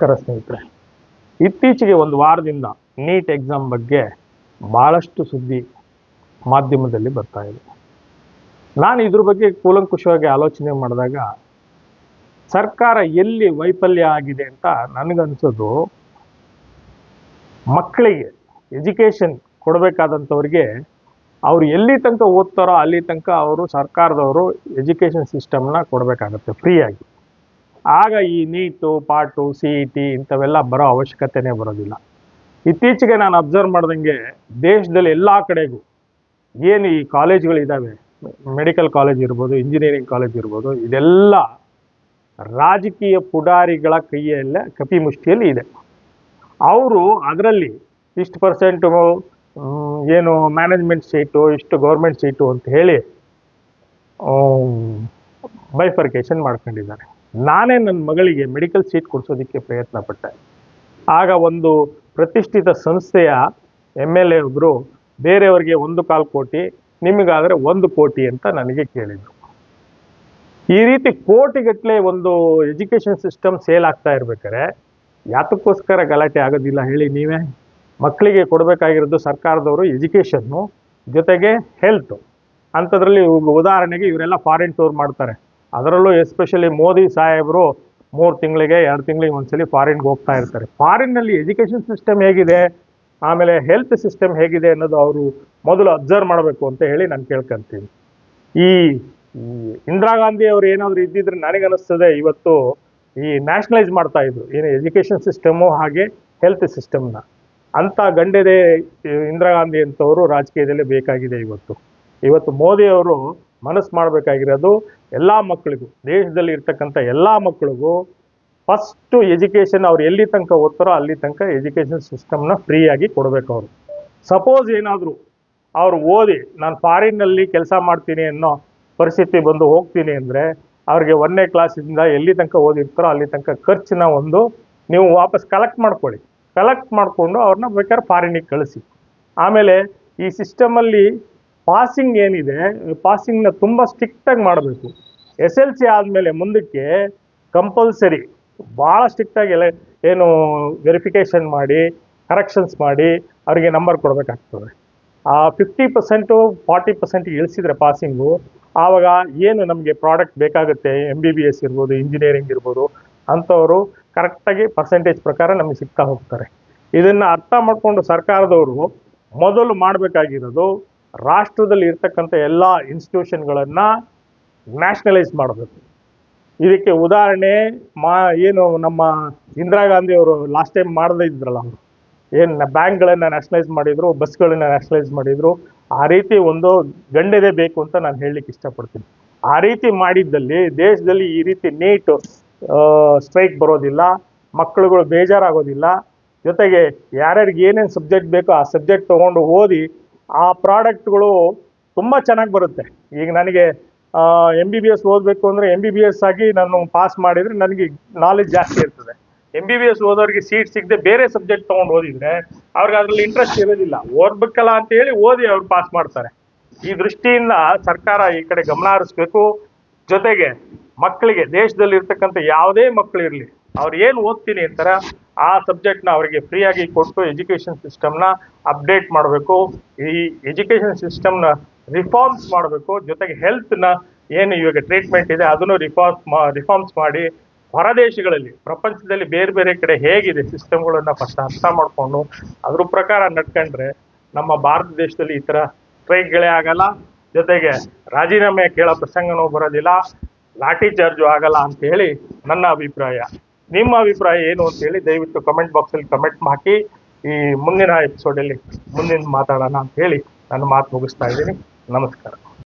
ನಮಸ್ಕಾರ ಸ್ನೇಹಿತರೆ. ಇತ್ತೀಚೆಗೆ ಒಂದು ವಾರದಿಂದ ನೀಟ್ ಎಕ್ಸಾಮ್ ಬಗ್ಗೆ ಭಾಳಷ್ಟು ಸುದ್ದಿ ಮಾಧ್ಯಮದಲ್ಲಿ ಬರ್ತಾ ಇದೆ. ನಾನು ಇದ್ರ ಬಗ್ಗೆ ಕೂಲಂಕುಷವಾಗಿ ಆಲೋಚನೆ ಮಾಡಿದಾಗ ಸರ್ಕಾರ ಎಲ್ಲಿ ವೈಫಲ್ಯ ಆಗಿದೆ ಅಂತ ನನಗನ್ಸೋದು, ಮಕ್ಕಳಿಗೆ ಎಜುಕೇಷನ್ ಕೊಡಬೇಕಾದಂಥವ್ರಿಗೆ ಅವ್ರು ಎಲ್ಲಿ ತನಕ ಓದ್ತಾರೋ ಅಲ್ಲಿ ತನಕ ಅವರು ಸರ್ಕಾರದವರು ಎಜುಕೇಷನ್ ಸಿಸ್ಟಮ್ನ ಕೊಡಬೇಕಾಗತ್ತೆ ಫ್ರೀಯಾಗಿ. ಆಗ ಈ ನೀಟು, ಪಾಟು, CET ಇಂಥವೆಲ್ಲ ಬರೋ ಅವಶ್ಯಕತೆನೇ ಬರೋದಿಲ್ಲ. ಇತ್ತೀಚೆಗೆ ನಾನು ಅಬ್ಸರ್ವ್ ಮಾಡ್ದಂಗೆ ದೇಶದಲ್ಲಿ ಎಲ್ಲ ಕಡೆಗೂ ಏನು ಈ ಕಾಲೇಜ್ಗಳಿದ್ದಾವೆ, ಮೆಡಿಕಲ್ ಕಾಲೇಜ್ ಇರ್ಬೋದು, ಇಂಜಿನಿಯರಿಂಗ್ ಕಾಲೇಜ್ ಇರ್ಬೋದು, ಇದೆಲ್ಲ ರಾಜಕೀಯ ಪುಡಾರಿಗಳ ಕೈಯಲ್ಲೇ ಕಪಿಮುಷ್ಟಿಯಲ್ಲಿ ಇದೆ. ಅವರು ಅದರಲ್ಲಿ ಇಷ್ಟು % ಏನು ಮ್ಯಾನೇಜ್ಮೆಂಟ್ ಸೀಟು, ಇಷ್ಟು ಗೌರ್ಮೆಂಟ್ ಸೀಟು ಅಂತ ಹೇಳಿ ಬೈಫರ್ಕೇಷನ್ ಮಾಡ್ಕೊಂಡಿದ್ದಾರೆ. ನಾನೇ ನನ್ನ ಮಗಳಿಗೆ ಮೆಡಿಕಲ್ ಸೀಟ್ ಕೊಡಿಸೋದಕ್ಕೆ ಪ್ರಯತ್ನ ಪಟ್ಟೆ. ಆಗ ಒಂದು ಪ್ರತಿಷ್ಠಿತ ಸಂಸ್ಥೆಯ MLA ಒಬ್ಬರು ಬೇರೆಯವರಿಗೆ 1.25 ಕೋಟಿ, ನಿಮಗಾದರೆ 1 ಕೋಟಿ ಅಂತ ನನಗೆ ಕೇಳಿದರು. ಈ ರೀತಿ ಕೋಟಿಗಟ್ಟಲೆ ಒಂದು ಎಜುಕೇಷನ್ ಸಿಸ್ಟಮ್ ಸೇಲ್ ಆಗ್ತಾ ಇರ್ಬೇಕಾದ್ರೆ ಯಾತಕ್ಕೋಸ್ಕರ ಗಲಾಟೆ ಆಗೋದಿಲ್ಲ ಹೇಳಿ ನೀವೇ? ಮಕ್ಕಳಿಗೆ ಕೊಡಬೇಕಾಗಿರೋದು ಸರ್ಕಾರದವರು ಎಜುಕೇಷನ್ನು ಜೊತೆಗೆ ಹೆಲ್ತು. ಅಂಥದ್ರಲ್ಲಿ ಉದಾಹರಣೆಗೆ ಇವರೆಲ್ಲ ಫಾರಿನ್ ಟೂರ್ ಮಾಡ್ತಾರೆ. ಅದರಲ್ಲೂ ಎಸ್ಪೆಷಲಿ ಮೋದಿ ಸಾಹೇಬರು 3 ತಿಂಗಳಿಗೆ 2 ತಿಂಗಳಿಗೆ ಒಂದ್ಸಲಿ ಫಾರಿನ್ಗೆ ಹೋಗ್ತಾ ಇರ್ತಾರೆ. ಫಾರಿನ್ನಲ್ಲಿ ಎಜುಕೇಷನ್ ಸಿಸ್ಟಮ್ ಹೇಗಿದೆ, ಆಮೇಲೆ ಹೆಲ್ತ್ ಸಿಸ್ಟಮ್ ಹೇಗಿದೆ ಅನ್ನೋದು ಅವರು ಮೊದಲು ಅಬ್ಸರ್ವ್ ಮಾಡಬೇಕು ಅಂತ ಹೇಳಿ ನಾನು ಕೇಳ್ಕೊಂತೀನಿ. ಈ ಇಂದಿರಾ ಗಾಂಧಿ ಅವರು ಏನಾದರೂ ಇದ್ದಿದ್ರೆ ನನಗನ್ನಿಸ್ತದೆ ಇವತ್ತು ಈ ನ್ಯಾಷನಲೈಸ್ ಮಾಡ್ತಾ ಇದ್ರು, ಏನು ಎಜುಕೇಷನ್ ಸಿಸ್ಟಮು ಹಾಗೆ ಹೆಲ್ತ್ ಸಿಸ್ಟಮ್ನ. ಅಂಥ ಗಂಡೆದೆ ಇಂದಿರಾ ಗಾಂಧಿ ಅಂತವರು ರಾಜಕೀಯದಲ್ಲಿ ಬೇಕಾಗಿದೆ. ಇವತ್ತು ಮೋದಿ ಅವರು ಮನಸ್ಸು ಮಾಡಬೇಕಾಗಿರೋದು ಎಲ್ಲ ಮಕ್ಕಳಿಗೂ, ದೇಶದಲ್ಲಿ ಇರ್ತಕ್ಕಂಥ ಎಲ್ಲ ಮಕ್ಕಳಿಗೂ ಫಸ್ಟು ಎಜುಕೇಷನ್ ಅವ್ರು ಎಲ್ಲಿ ತನಕ ಓದ್ತಾರೋ ಅಲ್ಲಿ ತನಕ ಎಜುಕೇಷನ್ ಸಿಸ್ಟಮ್ನ ಫ್ರೀಯಾಗಿ ಕೊಡಬೇಕು. ಅವರು ಸಪೋಸ್ ಏನಾದರೂ ಅವ್ರು ಓದಿ ನಾನು ಫಾರಿನ್ನಲ್ಲಿ ಕೆಲಸ ಮಾಡ್ತೀನಿ ಅನ್ನೋ ಪರಿಸ್ಥಿತಿ ಬಂದು ಹೋಗ್ತೀನಿ ಅಂದರೆ ಅವ್ರಿಗೆ 1ನೇ ಕ್ಲಾಸಿಂದ ಎಲ್ಲಿ ತನಕ ಓದಿರ್ತಾರೋ ಅಲ್ಲಿ ತನಕ ಖರ್ಚನ್ನ ನೀವು ವಾಪಸ್ ಕಲೆಕ್ಟ್ ಮಾಡ್ಕೊಳ್ಳಿ. ಕಲೆಕ್ಟ್ ಮಾಡಿಕೊಂಡು ಅವ್ರನ್ನ ಬೇಕಾದ್ರೆ ಫಾರಿನಿಗೆ ಕಳಿಸಿ. ಆಮೇಲೆ ಈ ಸಿಸ್ಟಮಲ್ಲಿ ಪಾಸಿಂಗ್ ಏನಿದೆ, ಪಾಸಿಂಗ್ನ ತುಂಬ ಸ್ಟ್ರಿಕ್ಟಾಗಿ ಮಾಡಬೇಕು. SLC ಆದಮೇಲೆ ಮುಂದಕ್ಕೆ ಕಂಪಲ್ಸರಿ ಭಾಳ ಸ್ಟ್ರಿಕ್ಟಾಗಿ ಏನು ವೆರಿಫಿಕೇಷನ್ ಮಾಡಿ, ಕರೆಕ್ಷನ್ಸ್ ಮಾಡಿ ಅವರಿಗೆ ನಂಬರ್ ಕೊಡಬೇಕಾಗ್ತದೆ. ಆ 50% 40% ಇಳಿಸಿದ್ರೆ ಪಾಸಿಂಗು, ಆವಾಗ ಏನು ನಮಗೆ ಪ್ರಾಡಕ್ಟ್ ಬೇಕಾಗುತ್ತೆ, MBBS ಇರ್ಬೋದು, ಇಂಜಿನಿಯರಿಂಗ್ ಇರ್ಬೋದು, ಅಂಥವರು ಕರೆಕ್ಟಾಗಿ ಪರ್ಸೆಂಟೇಜ್ ಪ್ರಕಾರ ನಮಗೆ ಸಿಗ್ತಾ ಹೋಗ್ತಾರೆ. ಇದನ್ನು ಅರ್ಥ ಮಾಡಿಕೊಂಡು ಸರ್ಕಾರದವರು ಮೊದಲು ಮಾಡಬೇಕಾಗಿರೋದು ರಾಷ್ಟ್ರದಲ್ಲಿ ಇರ್ತಕ್ಕಂಥ ಎಲ್ಲ ಇನ್ಸ್ಟಿಟ್ಯೂಷನ್ಗಳನ್ನು ನ್ಯಾಷನಲೈಸ್ ಮಾಡಬೇಕು. ಇದಕ್ಕೆ ಉದಾಹರಣೆ ಏನು ನಮ್ಮ ಇಂದಿರಾ ಗಾಂಧಿ ಅವರು ಲಾಸ್ಟ್ ಟೈಮ್ ಮಾಡದೇ ಇದ್ರಲ್ಲ, ಅವರು ಏನು ಬ್ಯಾಂಕ್ಗಳನ್ನು ನ್ಯಾಷನಲೈಸ್ ಮಾಡಿದರು, ಬಸ್ಗಳನ್ನು ನ್ಯಾಷನಲೈಸ್ ಮಾಡಿದರು. ಆ ರೀತಿ ಒಂದು ಗಂಡೆದೇ ಬೇಕು ಅಂತ ನಾನು ಹೇಳಲಿಕ್ಕೆ ಇಷ್ಟಪಡ್ತೀನಿ. ಆ ರೀತಿ ಮಾಡಿದ್ದಲ್ಲಿ ದೇಶದಲ್ಲಿ ಈ ರೀತಿ ನೀಟ್ ಸ್ಟ್ರೈಕ್ ಬರೋದಿಲ್ಲ, ಮಕ್ಕಳುಗಳು ಬೇಜಾರಾಗೋದಿಲ್ಲ. ಜೊತೆಗೆ ಯಾರ್ಯಾರಿಗೆ ಏನೇನು ಸಬ್ಜೆಕ್ಟ್ ಬೇಕೋ ಆ ಸಬ್ಜೆಕ್ಟ್ ತೊಗೊಂಡು ಓದಿ ಆ ಪ್ರಾಡಕ್ಟ್ಗಳು ತುಂಬ ಚೆನ್ನಾಗಿ ಬರುತ್ತೆ. ಈಗ ನನಗೆ MBBS ಓದಬೇಕು ಅಂದರೆ MBBS ಆಗಿ ನಾನು ಪಾಸ್ ಮಾಡಿದರೆ ನನಗೆ ನಾಲೆಜ್ ಜಾಸ್ತಿ ಇರ್ತದೆ. MBBS ಓದೋರಿಗೆ ಸೀಟ್ ಸಿಗದೆ ಬೇರೆ ಸಬ್ಜೆಕ್ಟ್ ತೊಗೊಂಡು ಓದಿದರೆ ಅವ್ರಿಗೆ ಅದರಲ್ಲಿ ಇಂಟ್ರೆಸ್ಟ್ ಇರೋದಿಲ್ಲ, ಓದಬೇಕಲ್ಲ ಅಂತೇಳಿ ಓದಿ ಅವ್ರು ಪಾಸ್ ಮಾಡ್ತಾರೆ. ಈ ದೃಷ್ಟಿಯಿಂದ ಸರ್ಕಾರ ಈ ಕಡೆ ಗಮನ ಹರಿಸ್ಬೇಕು. ಜೊತೆಗೆ ಮಕ್ಕಳಿಗೆ, ದೇಶದಲ್ಲಿ ಇರ್ತಕ್ಕಂಥ ಯಾವುದೇ ಮಕ್ಕಳಿರಲಿ, ಅವ್ರು ಏನು ಓದ್ತೀನಿ ಅಂತಾರೆ ಆ ಸಬ್ಜೆಕ್ಟ್ನ ಅವರಿಗೆ ಫ್ರೀಯಾಗಿ ಕೊಟ್ಟು ಎಜುಕೇಷನ್ ಸಿಸ್ಟಮ್ನ ಅಪ್ಡೇಟ್ ಮಾಡಬೇಕು. ಈ ಎಜುಕೇಷನ್ ಸಿಸ್ಟಮ್ನ ರಿಫಾರ್ಮ್ಸ್ ಮಾಡಬೇಕು. ಜೊತೆಗೆ ಹೆಲ್ತ್ನ ಏನು ಇವಾಗ ಟ್ರೀಟ್ಮೆಂಟ್ ಇದೆ ಅದನ್ನು ರಿಫಾರ್ಮ್ಸ್ ಮಾಡಿ ಹೊರದೇಶಗಳಲ್ಲಿ, ಪ್ರಪಂಚದಲ್ಲಿ ಬೇರೆ ಬೇರೆ ಕಡೆ ಹೇಗಿದೆ ಸಿಸ್ಟಮ್ಗಳನ್ನು ಫಸ್ಟ್ ಅರ್ಥ ಮಾಡಿಕೊಂಡು ಅದ್ರ ಪ್ರಕಾರ ನಡ್ಕೊಂಡ್ರೆ ನಮ್ಮ ಭಾರತ ದೇಶದಲ್ಲಿ ಈ ಥರ ಸ್ಟ್ರೈಕ್ಗಳೇ ಆಗಲ್ಲ. ಜೊತೆಗೆ ರಾಜೀನಾಮೆ ಕೇಳೋ ಪ್ರಸಂಗನೂ ಬರೋದಿಲ್ಲ, ಲಾಠಿ ಚಾರ್ಜು ಆಗಲ್ಲ ಅಂತ ಹೇಳಿ ನನ್ನ ಅಭಿಪ್ರಾಯ. ನಿಮ್ಮ ಅಭಿಪ್ರಾಯ ಏನು ಅಂತೇಳಿ ದಯವಿಟ್ಟು ಕಮೆಂಟ್ ಬಾಕ್ಸಲ್ಲಿ ಕಮೆಂಟ್ ಹಾಕಿ. ಈ ಮುಂದಿನ ಎಪಿಸೋಡಲ್ಲಿ ಮುಂದಿನ ಮಾತಾಡೋಣ ಅಂತ ಹೇಳಿ ನನ್ನ ಮಾತು ಮುಗಿಸ್ತಾ ಇದ್ದೀನಿ. ನಮಸ್ಕಾರ.